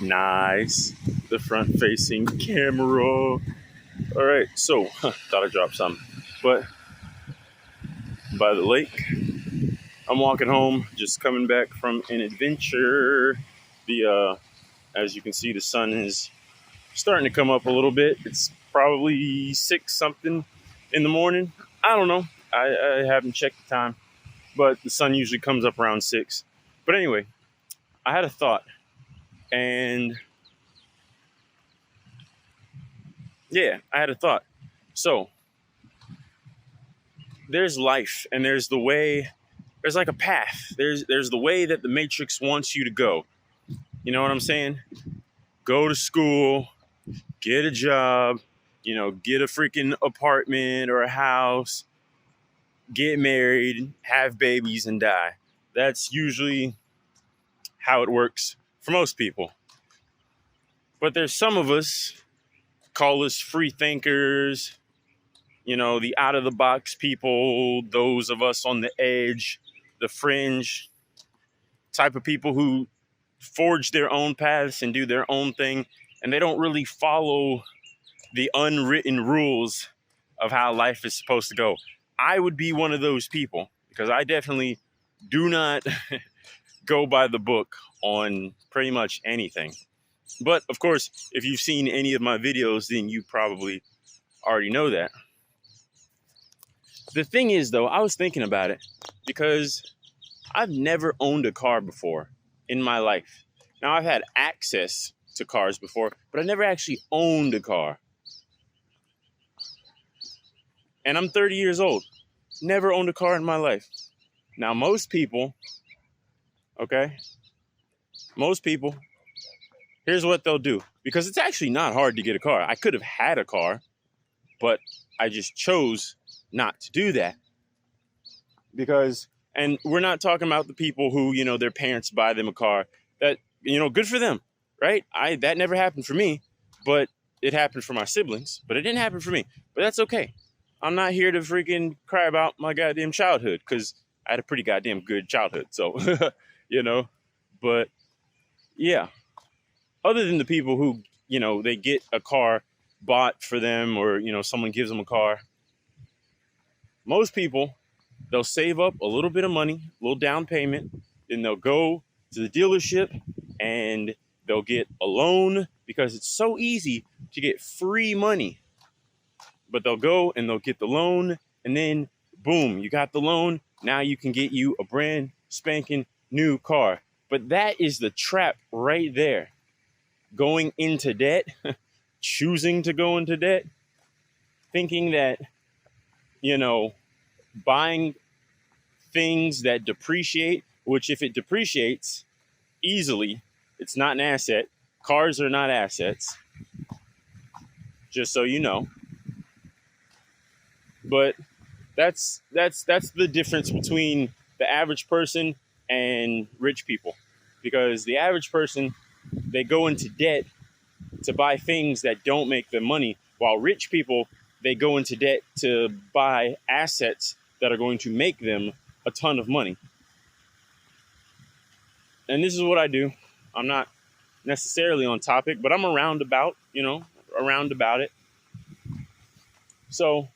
Nice. The front facing camera. All right. So, thought I dropped some. But by the lake, I'm walking home, just coming back from an adventure. As you can see, the sun is starting to come up a little bit. It's probably 6 something in the morning. I don't know. I haven't checked the time, but the sun usually comes up around 6. But anyway, I had a thought, and yeah, I had a thought. So there's life, and there's the way. There's like a path. There's the way that the Matrix wants you to go. You know what I'm saying? Go to school, get a job, get a freaking apartment or a house, get married, have babies, and die. That's usually how it works for most people. But there's some of us, call us free thinkers, the out of the box people, those of us on the edge, the fringe type of people who forge their own paths and do their own thing, and they don't really follow the unwritten rules of how life is supposed to go. I would be one of those people because I definitely do not go by the book on pretty much anything. But of course, if you've seen any of my videos, then you probably already know that. The thing is, though, I was thinking about it because I've never owned a car before in my life. Now, I've had access to cars before, but I never actually owned a car. And I'm 30 years old. Never owned a car in my life. Now, most people, here's what they'll do. Because it's actually not hard to get a car. I could have had a car, but I just chose not to do that. And we're not talking about the people who, their parents buy them a car. That, good for them, right? That never happened for me, but it happened for my siblings. But it didn't happen for me. But that's okay. I'm not here to freaking cry about my goddamn childhood because I had a pretty goddamn good childhood. So, but yeah, other than the people who, they get a car bought for them or, someone gives them a car, most people, they'll save up a little bit of money, a little down payment, then they'll go to the dealership and they'll get a loan because it's so easy to get free money. But they'll go and they'll get the loan, and then boom, you got the loan. Now you can get you a brand spanking new car. But that is the trap right there. Going into debt, choosing to go into debt, thinking that, buying things that depreciate, which if it depreciates easily, it's not an asset. Cars are not assets, just so you know. But that's the difference between the average person and rich people. Because the average person, they go into debt to buy things that don't make them money, while rich people, they go into debt to buy assets that are going to make them a ton of money. And this is what I do. I'm not necessarily on topic, but I'm around about it. So,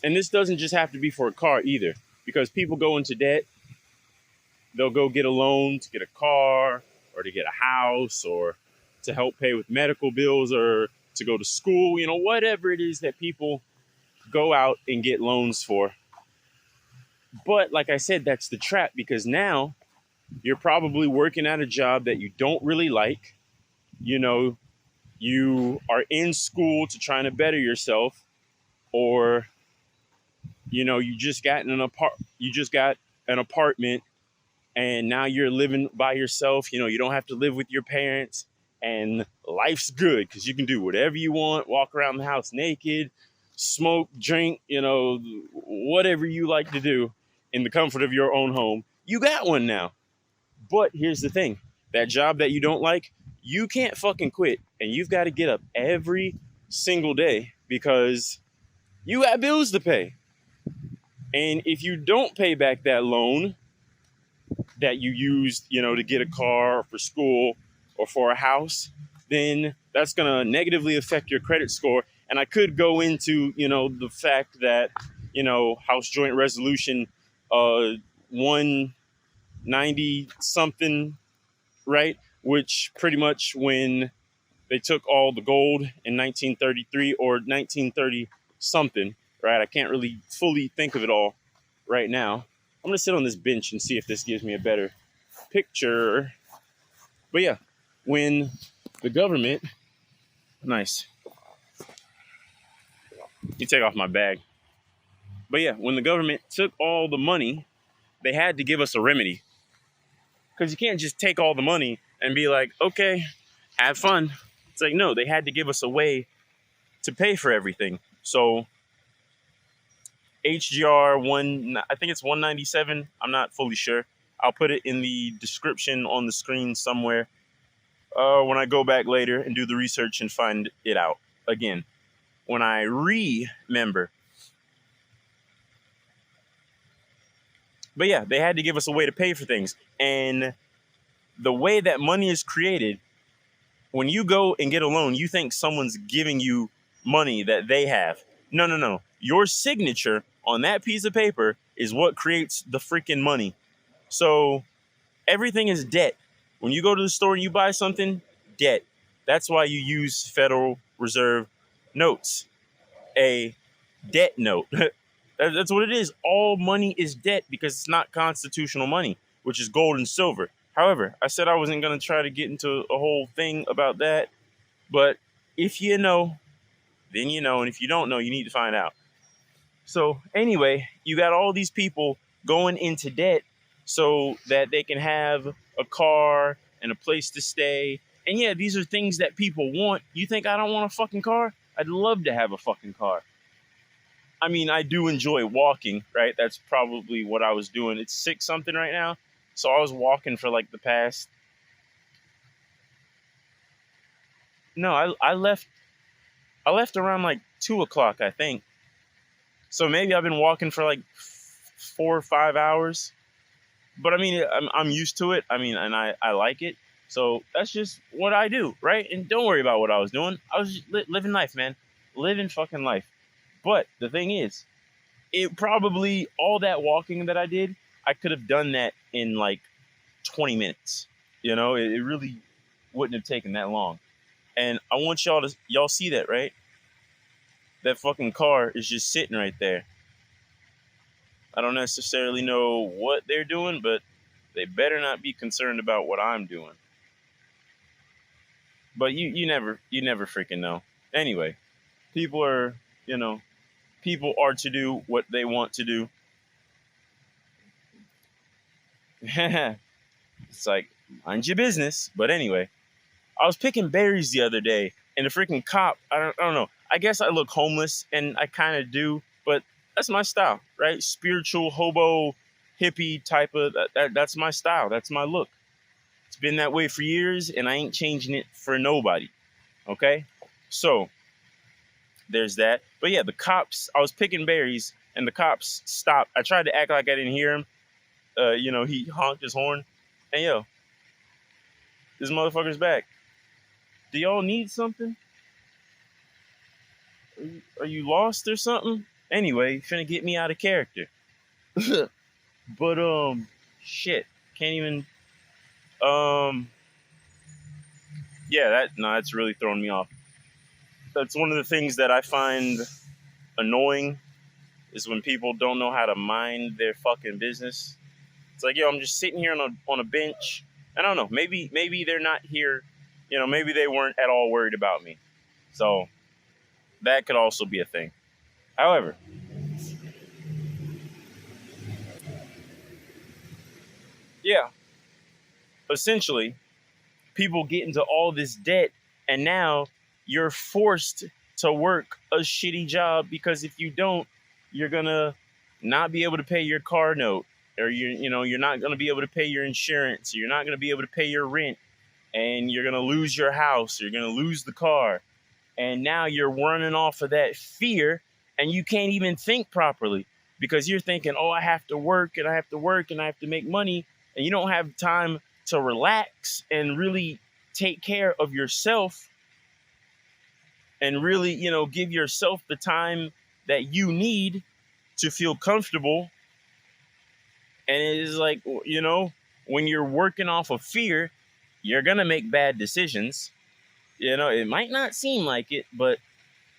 and this doesn't just have to be for a car either, because people go into debt. They'll go get a loan to get a car or to get a house or to help pay with medical bills or to go to school, whatever it is that people go out and get loans for. But like I said, that's the trap, because now you're probably working at a job that you don't really like. You are in school to try to better yourself, or you just got an apartment and now you're living by yourself. You don't have to live with your parents, and life's good because you can do whatever you want, walk around the house naked, smoke, drink, whatever you like to do in the comfort of your own home. You got one now. But here's the thing. That job that you don't like, you can't fucking quit. And you've got to get up every single day because you got bills to pay. And if you don't pay back that loan, that you used, to get a car for school or for a house, then that's going to negatively affect your credit score. And I could go into, the fact that, House Joint Resolution 190 something, right? Which pretty much when they took all the gold in 1933 or 1930 something, right? I can't really fully think of it all right now. I'm going to sit on this bench and see if this gives me a better picture. But yeah, when the government, nice. You take off my bag. But yeah, when the government took all the money, they had to give us a remedy. Because you can't just take all the money and be like, okay, have fun. It's like, no, they had to give us a way to pay for everything. So HGR 1, I think it's 197. I'm not fully sure. I'll put it in the description on the screen somewhere when I go back later and do the research and find it out again. When I remember. But yeah, they had to give us a way to pay for things. And the way that money is created, when you go and get a loan, you think someone's giving you money that they have. No. Your signature on that piece of paper is what creates the freaking money. So everything is debt. When you go to the store and you buy something, debt. That's why you use Federal Reserve notes. A debt note. That's what it is. All money is debt because it's not constitutional money, which is gold and silver. However, I said I wasn't going to try to get into a whole thing about that. But if you know, then you know. And if you don't know, you need to find out. So anyway, you got all these people going into debt so that they can have a car and a place to stay. And yeah, these are things that people want. You think I don't want a fucking car? I'd love to have a fucking car. I mean, I do enjoy walking, right? That's probably what I was doing. It's 6 something right now. So I was walking for like the past. No, I left around like 2 o'clock, I think. So maybe I've been walking for like 4 or 5 hours. But I mean, I'm used to it. I mean, and I like it. So that's just what I do, right? And don't worry about what I was doing. I was just living life, man. Living fucking life. But the thing is, it probably, all that walking that I did, I could have done that in like 20 minutes. It really wouldn't have taken that long. And I want y'all see that, right? That fucking car is just sitting right there. I don't necessarily know what they're doing, but they better not be concerned about what I'm doing. But you never freaking know. Anyway, people are to do what they want to do. It's like, mind your business. But anyway, I was picking berries the other day, and the freaking cop, I don't know. I guess I look homeless, and I kind of do, but that's my style, right? Spiritual, hobo, hippie type of, that's my style. That's my look. It's been that way for years, and I ain't changing it for nobody. Okay? So, there's that. But yeah, the cops, I was picking berries, and the cops stopped. I tried to act like I didn't hear him. He honked his horn. And yo, this motherfucker's back. Do y'all need something? Are you lost or something? Anyway, finna get me out of character. But, shit. Can't even, yeah, that's really throwing me off. That's one of the things that I find annoying is when people don't know how to mind their fucking business. It's like, yo, I'm just sitting here on a bench. I don't know. Maybe they're not here. Maybe they weren't at all worried about me. So that could also be a thing. However, yeah, essentially, people get into all this debt, and now you're forced to work a shitty job because if you don't, you're gonna not be able to pay your car note, or you're not gonna be able to pay your insurance. You're not gonna be able to pay your rent, and you're gonna lose your house. You're gonna lose the car, and now you're running off of that fear, and you can't even think properly because you're thinking, oh, I have to work and I have to work and I have to make money. and you don't have time to relax and really take care of yourself and really, give yourself the time that you need to feel comfortable. And it is like, when you're working off of fear, you're going to make bad decisions. It might not seem like it, but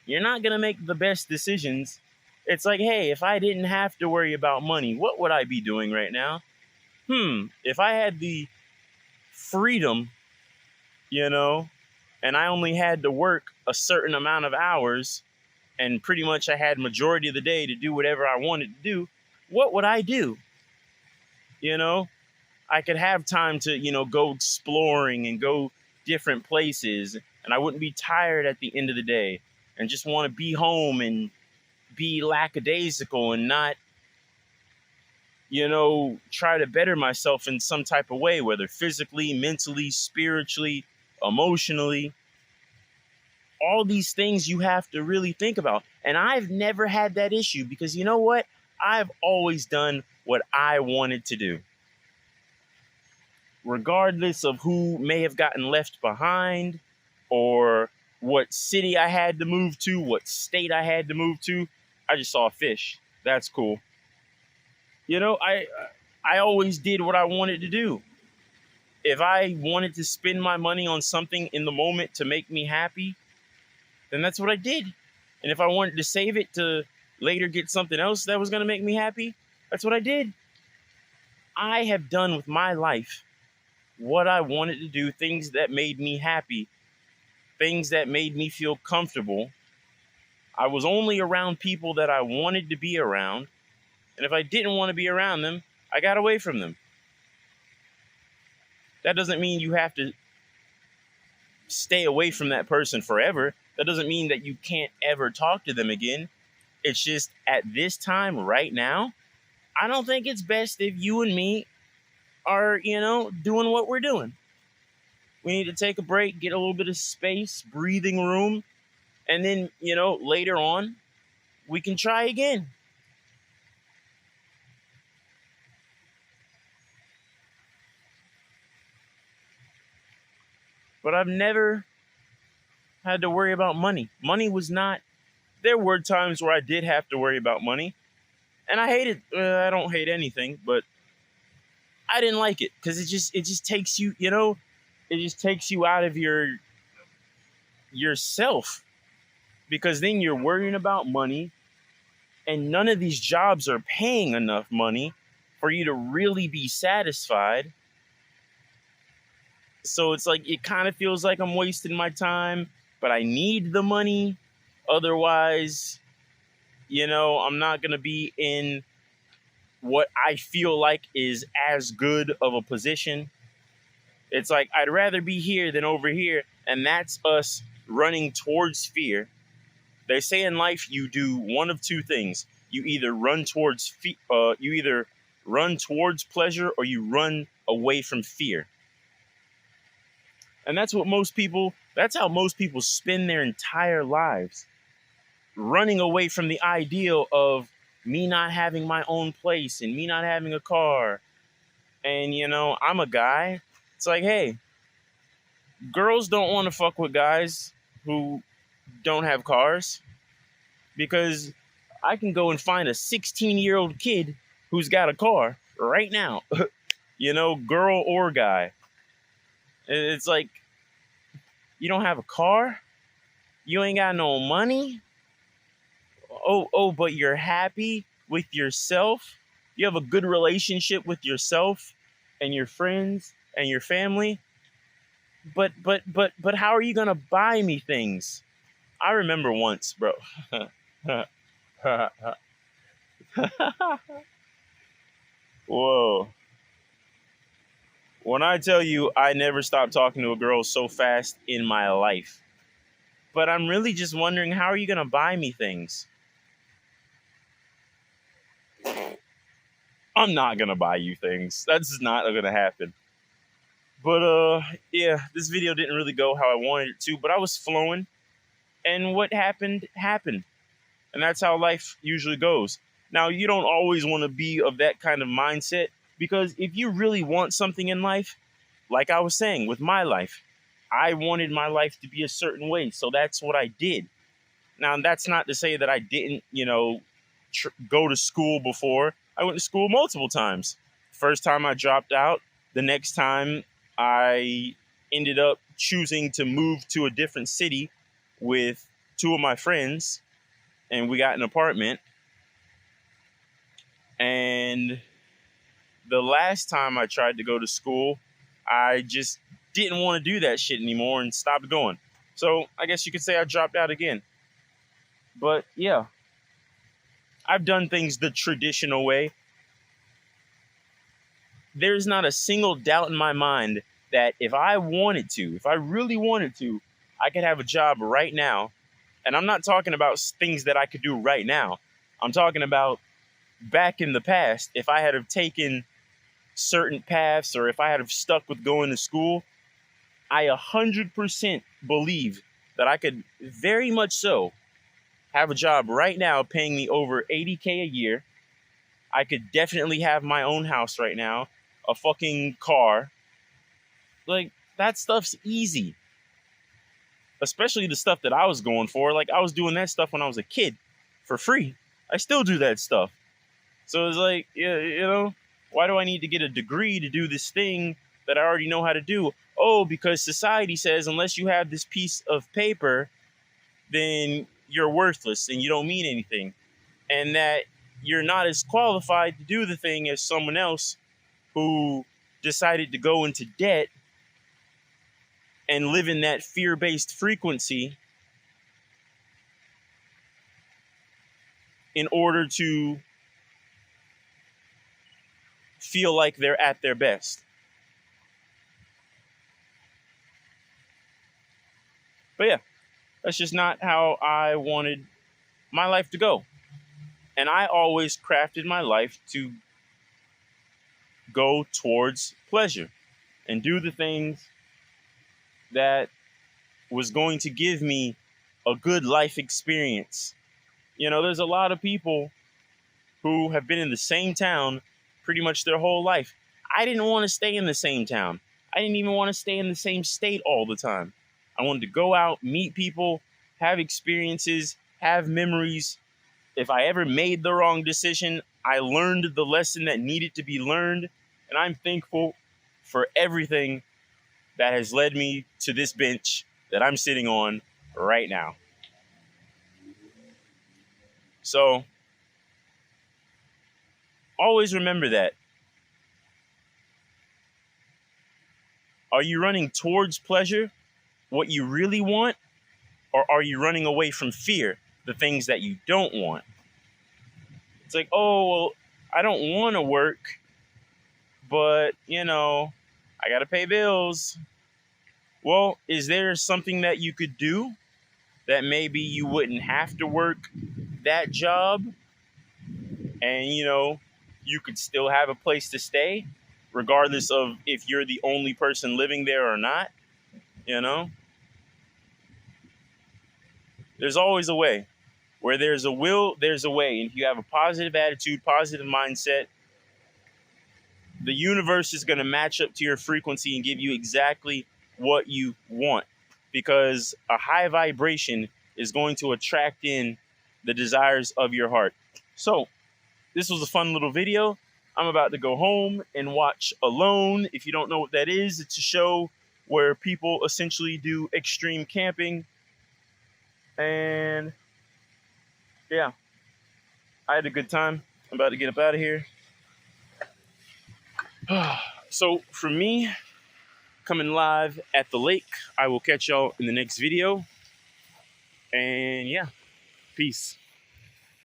you're not going to make the best decisions. It's like, hey, if I didn't have to worry about money, what would I be doing right now? If I had the freedom, and I only had to work a certain amount of hours, and pretty much I had majority of the day to do whatever I wanted to do, what would I do? I could have time to, go exploring and go different places, and I wouldn't be tired at the end of the day and just want to be home and be lackadaisical and not, try to better myself in some type of way, whether physically, mentally, spiritually, emotionally. All these things you have to really think about. And I've never had that issue because you know what? I've always done what I wanted to do. Regardless of who may have gotten left behind or what city I had to move to, what state I had to move to, I just saw a fish. That's cool. I always did what I wanted to do. If I wanted to spend my money on something in the moment to make me happy, then that's what I did. And if I wanted to save it to later get something else that was going to make me happy, that's what I did. I have done with my life what I wanted to do, things that made me happy, things that made me feel comfortable. I was only around people that I wanted to be around. And if I didn't want to be around them, I got away from them. That doesn't mean you have to stay away from that person forever. That doesn't mean that you can't ever talk to them again. It's just at this time right now, I don't think it's best if you and me are, doing what we're doing. We need to take a break, get a little bit of space, breathing room, and then, later on, we can try again. But I've never had to worry about money. Money was not, there were times where I did have to worry about money. And I hated, I don't hate anything, but I didn't like it because it just takes you, it just takes you out of yourself, because then you're worrying about money and none of these jobs are paying enough money for you to really be satisfied. So it's like, it kind of feels like I'm wasting my time, but I need the money. Otherwise, I'm not going to be in what I feel like is as good of a position. It's like, I'd rather be here than over here. And that's us running towards fear. They say in life, you do one of two things. You either run towards pleasure, or you run away from fear. And that's how most people spend their entire lives, running away from the ideal of me not having my own place and me not having a car. And, I'm a guy. It's like, hey, girls don't want to fuck with guys who don't have cars, because I can go and find a 16-year-old kid who's got a car right now, girl or guy. It's like, you don't have a car? You ain't got no money? Oh, but you're happy with yourself? You have a good relationship with yourself and your friends and your family? But how are you going to buy me things? I remember once, bro. Whoa. When I tell you I never stopped talking to a girl so fast in my life. But I'm really just wondering, how are you going to buy me things? I'm not going to buy you things. That's not going to happen. But, yeah, this video didn't really go how I wanted it to, but I was flowing. And what happened, happened. And that's how life usually goes. Now, you don't always want to be of that kind of mindset, Because if you really want something in life, like I was saying with my life, I wanted my life to be a certain way. So that's what I did. Now, that's not to say that I didn't, go to school before. I went to school multiple times. First time I dropped out. The next time I ended up choosing to move to a different city with two of my friends, and we got an apartment. And the last time I tried to go to school, I just didn't want to do that shit anymore and stopped going. So I guess you could say I dropped out again. But yeah, I've done things the traditional way. There's not a single doubt in my mind that if I wanted to, if I really wanted to, I could have a job right now. And I'm not talking about things that I could do right now. I'm talking about back in the past, if I had have taken certain paths or if I had have stuck with going to school, I 100% believe that I could very much so have a job right now paying me over $80K a year. I could definitely have my own house right now, a fucking car. Like, that stuff's easy. Especially the stuff that I was going for. Like, I was doing that stuff when I was a kid for free. I still do that stuff. So it's like, yeah, why do I need to get a degree to do this thing that I already know how to do? Oh, because society says unless you have this piece of paper, then you're worthless and you don't mean anything. And that you're not as qualified to do the thing as someone else who decided to go into debt and live in that fear-based frequency in order to feel like they're at their best. But yeah, that's just not how I wanted my life to go. And I always crafted my life to go towards pleasure and do the things that was going to give me a good life experience. There's a lot of people who have been in the same town pretty much their whole life. I didn't want to stay in the same town. I didn't even want to stay in the same state all the time. I wanted to go out, meet people, have experiences, have memories. If I ever made the wrong decision, I learned the lesson that needed to be learned. And I'm thankful for everything that has led me to this bench that I'm sitting on right now. So always remember that. Are you running towards pleasure, what you really want, or are you running away from fear, the things that you don't want? It's like, oh, well, I don't want to work, but, I got to pay bills. Well, is there something that you could do that maybe you wouldn't have to work that job and, you could still have a place to stay regardless of if you're the only person living there or not? There's always a way. Where there's a will, there's a way. And if you have a positive attitude, positive mindset, the universe is going to match up to your frequency and give you exactly what you want. Because a high vibration is going to attract in the desires of your heart. So, this was a fun little video. I'm about to go home and watch Alone. If you don't know what that is, it's a show where people essentially do extreme camping. And yeah, I had a good time. I'm about to get up out of here. So for me, coming live at the lake, I will catch y'all in the next video. And yeah, peace.